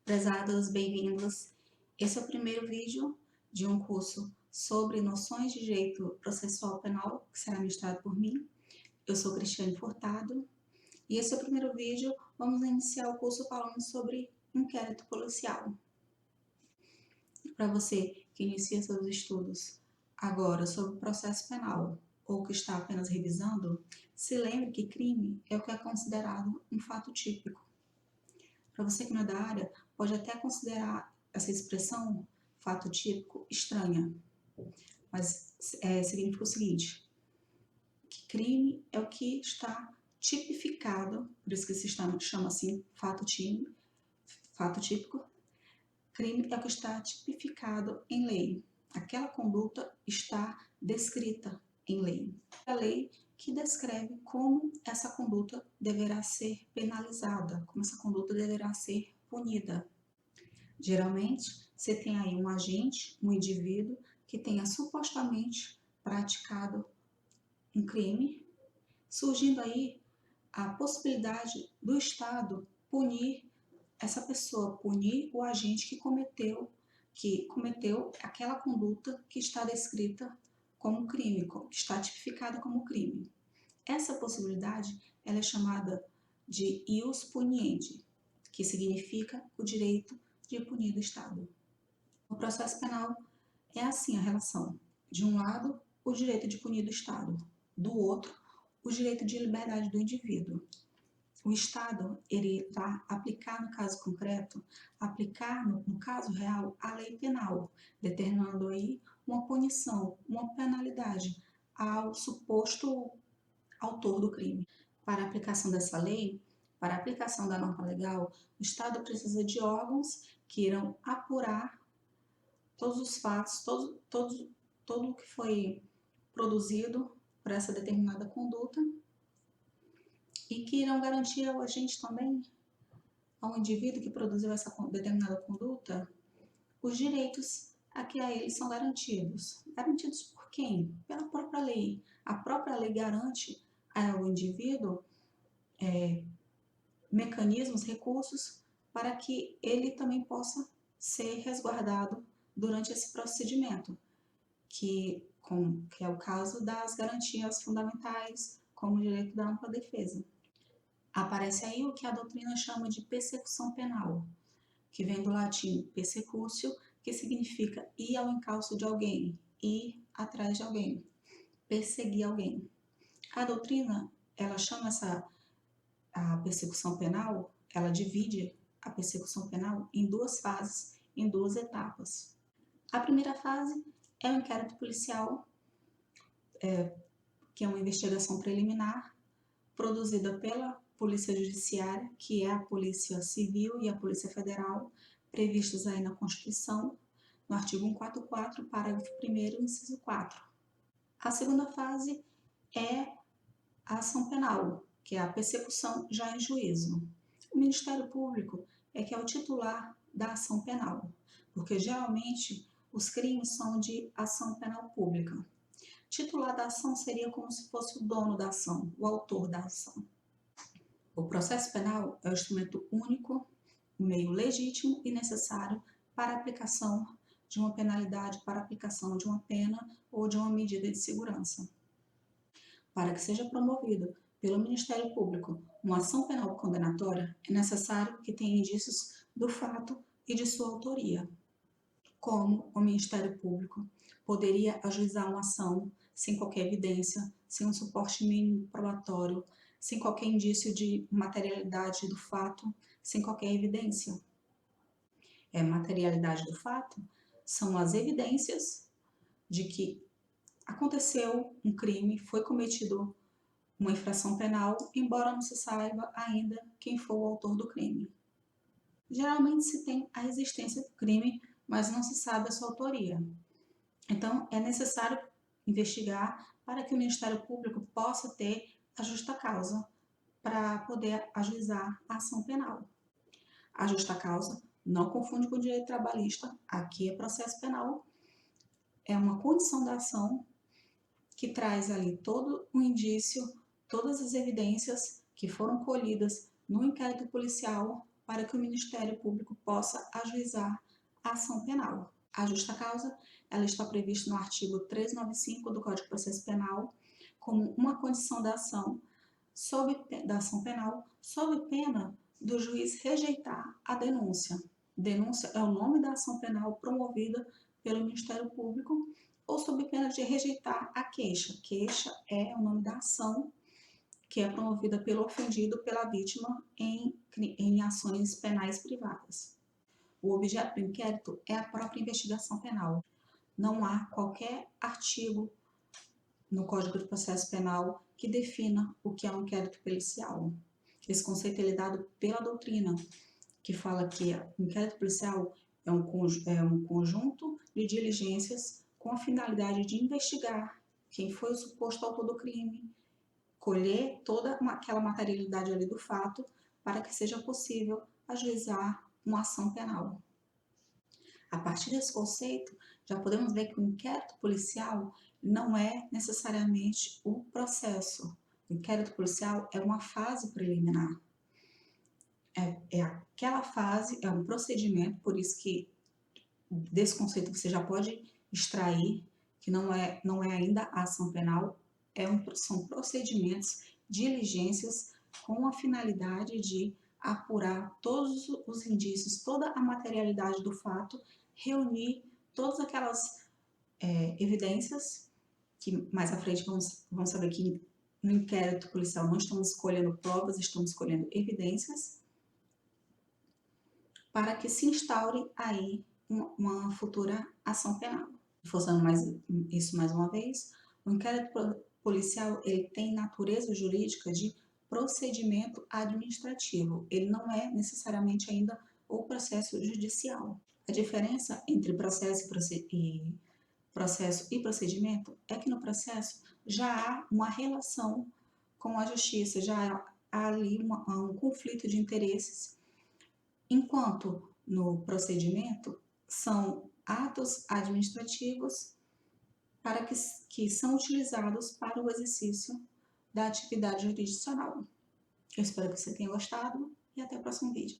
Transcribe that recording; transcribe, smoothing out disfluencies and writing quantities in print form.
Prezados, bem-vindos. Esse é o primeiro vídeo de um curso sobre noções de direito processual penal, que será ministrado por mim. Eu sou Cristiane Furtado e esse é o primeiro vídeo. Vamos iniciar o curso falando sobre inquérito policial. Para você que inicia seus estudos agora sobre processo penal ou que está apenas revisando, se lembre que crime é o que é considerado um fato típico. Para você que não é da área, pode até considerar essa expressão, fato típico, estranha. Mas significa o seguinte, que crime é o que está tipificado, por isso que se chama assim, fato típico. Crime é o que está tipificado em lei. Aquela conduta está descrita em lei. A lei que descreve como essa conduta deverá ser penalizada, como essa conduta deverá ser punida. Geralmente, você tem aí um agente, um indivíduo, que tenha supostamente praticado um crime, surgindo aí a possibilidade do Estado punir essa pessoa, punir o agente que cometeu aquela conduta que está descrita como crime, que está tipificada como crime. Essa possibilidade ela é chamada de ius puniendi, que significa o direito de punir do Estado. No processo penal é assim a relação. De um lado, o direito de punir do Estado. Do outro, o direito de liberdade do indivíduo. O Estado irá aplicar no caso concreto, aplicar no caso real a lei penal, determinando aí uma punição, uma penalidade ao suposto autor do crime. Para a aplicação dessa lei, para a aplicação da norma legal, o Estado precisa de órgãos que irão apurar todos os fatos, todo o que foi produzido por essa determinada conduta e que irão garantir ao agente também, ao indivíduo que produziu essa determinada conduta, os direitos a que a eles são garantidos. Garantidos por quem? Pela própria lei. A própria lei garante ao indivíduo mecanismos, recursos para que ele também possa ser resguardado durante esse procedimento, que é o caso das garantias fundamentais, como o direito da ampla defesa. Aparece aí o que a doutrina chama de persecução penal, que vem do latim persecutio, que significa ir ao encalço de alguém, ir atrás de alguém, perseguir alguém. A doutrina, ela chama a persecução penal, ela divide a persecução penal em duas fases, em duas etapas. A primeira fase é o inquérito policial, que é uma investigação preliminar produzida pela Polícia Judiciária, que é a Polícia Civil e a Polícia Federal, previstos aí na Constituição, no artigo 144, parágrafo 1º, inciso 4. A segunda fase é a ação penal, que é a persecução já em juízo. O Ministério Público é que é o titular da ação penal, porque geralmente os crimes são de ação penal pública. Titular da ação seria como se fosse o dono da ação, o autor da ação. O processo penal é o instrumento único, o meio legítimo e necessário para a aplicação de uma penalidade, para a aplicação de uma pena ou de uma medida de segurança. Para que seja promovido pelo Ministério Público uma ação penal condenatória, é necessário que tenha indícios do fato e de sua autoria. Como o Ministério Público poderia ajuizar uma ação sem qualquer evidência, sem um suporte mínimo probatório, sem qualquer indício de materialidade do fato, sem qualquer evidência? Materialidade do fato são as evidências de que aconteceu um crime, foi cometido uma infração penal, embora não se saiba ainda quem foi o autor do crime. Geralmente se tem a existência do crime, mas não se sabe a sua autoria. Então, é necessário investigar para que o Ministério Público possa ter a justa causa para poder ajuizar a ação penal. A justa causa não confunde com o direito trabalhista, aqui é processo penal, é uma condição da ação que traz ali todo o indício, todas as evidências que foram colhidas no inquérito policial para que o Ministério Público possa ajuizar a ação penal. A justa causa, ela está prevista no artigo 395 do Código de Processo Penal como uma condição da ação penal, sob pena do juiz rejeitar a denúncia. Denúncia é o nome da ação penal promovida pelo Ministério Público ou sob pena de rejeitar a queixa. Queixa é o nome da ação que é promovida pelo ofendido, pela vítima em ações penais privadas. O objeto do inquérito é a própria investigação penal. Não há qualquer artigo no Código de Processo Penal que defina o que é um inquérito policial. Esse conceito é dado pela doutrina, que fala que o inquérito policial é um conjunto de diligências com a finalidade de investigar quem foi o suposto autor do crime, colher toda aquela materialidade ali do fato para que seja possível ajuizar uma ação penal. A partir desse conceito, já podemos ver que o inquérito policial não é necessariamente o processo. O inquérito policial é uma fase preliminar. É aquela fase, é um procedimento, por isso que desse conceito você já pode extrair que não é ainda a ação penal, são procedimentos, diligências com a finalidade de apurar todos os indícios, toda a materialidade do fato, reunir todas aquelas evidências, que mais à frente vamos saber que no inquérito policial não estamos escolhendo provas, estamos escolhendo evidências, para que se instaure aí uma futura ação penal. Reforçando isso mais uma vez, o inquérito policial ele tem natureza jurídica de procedimento administrativo, ele não é necessariamente ainda o processo judicial. A diferença entre processo e procedimento é que no processo já há uma relação com a justiça, já há ali um conflito de interesses, enquanto no procedimento são atos administrativos que são utilizados para o exercício da atividade jurisdicional. Eu espero que você tenha gostado e até o próximo vídeo.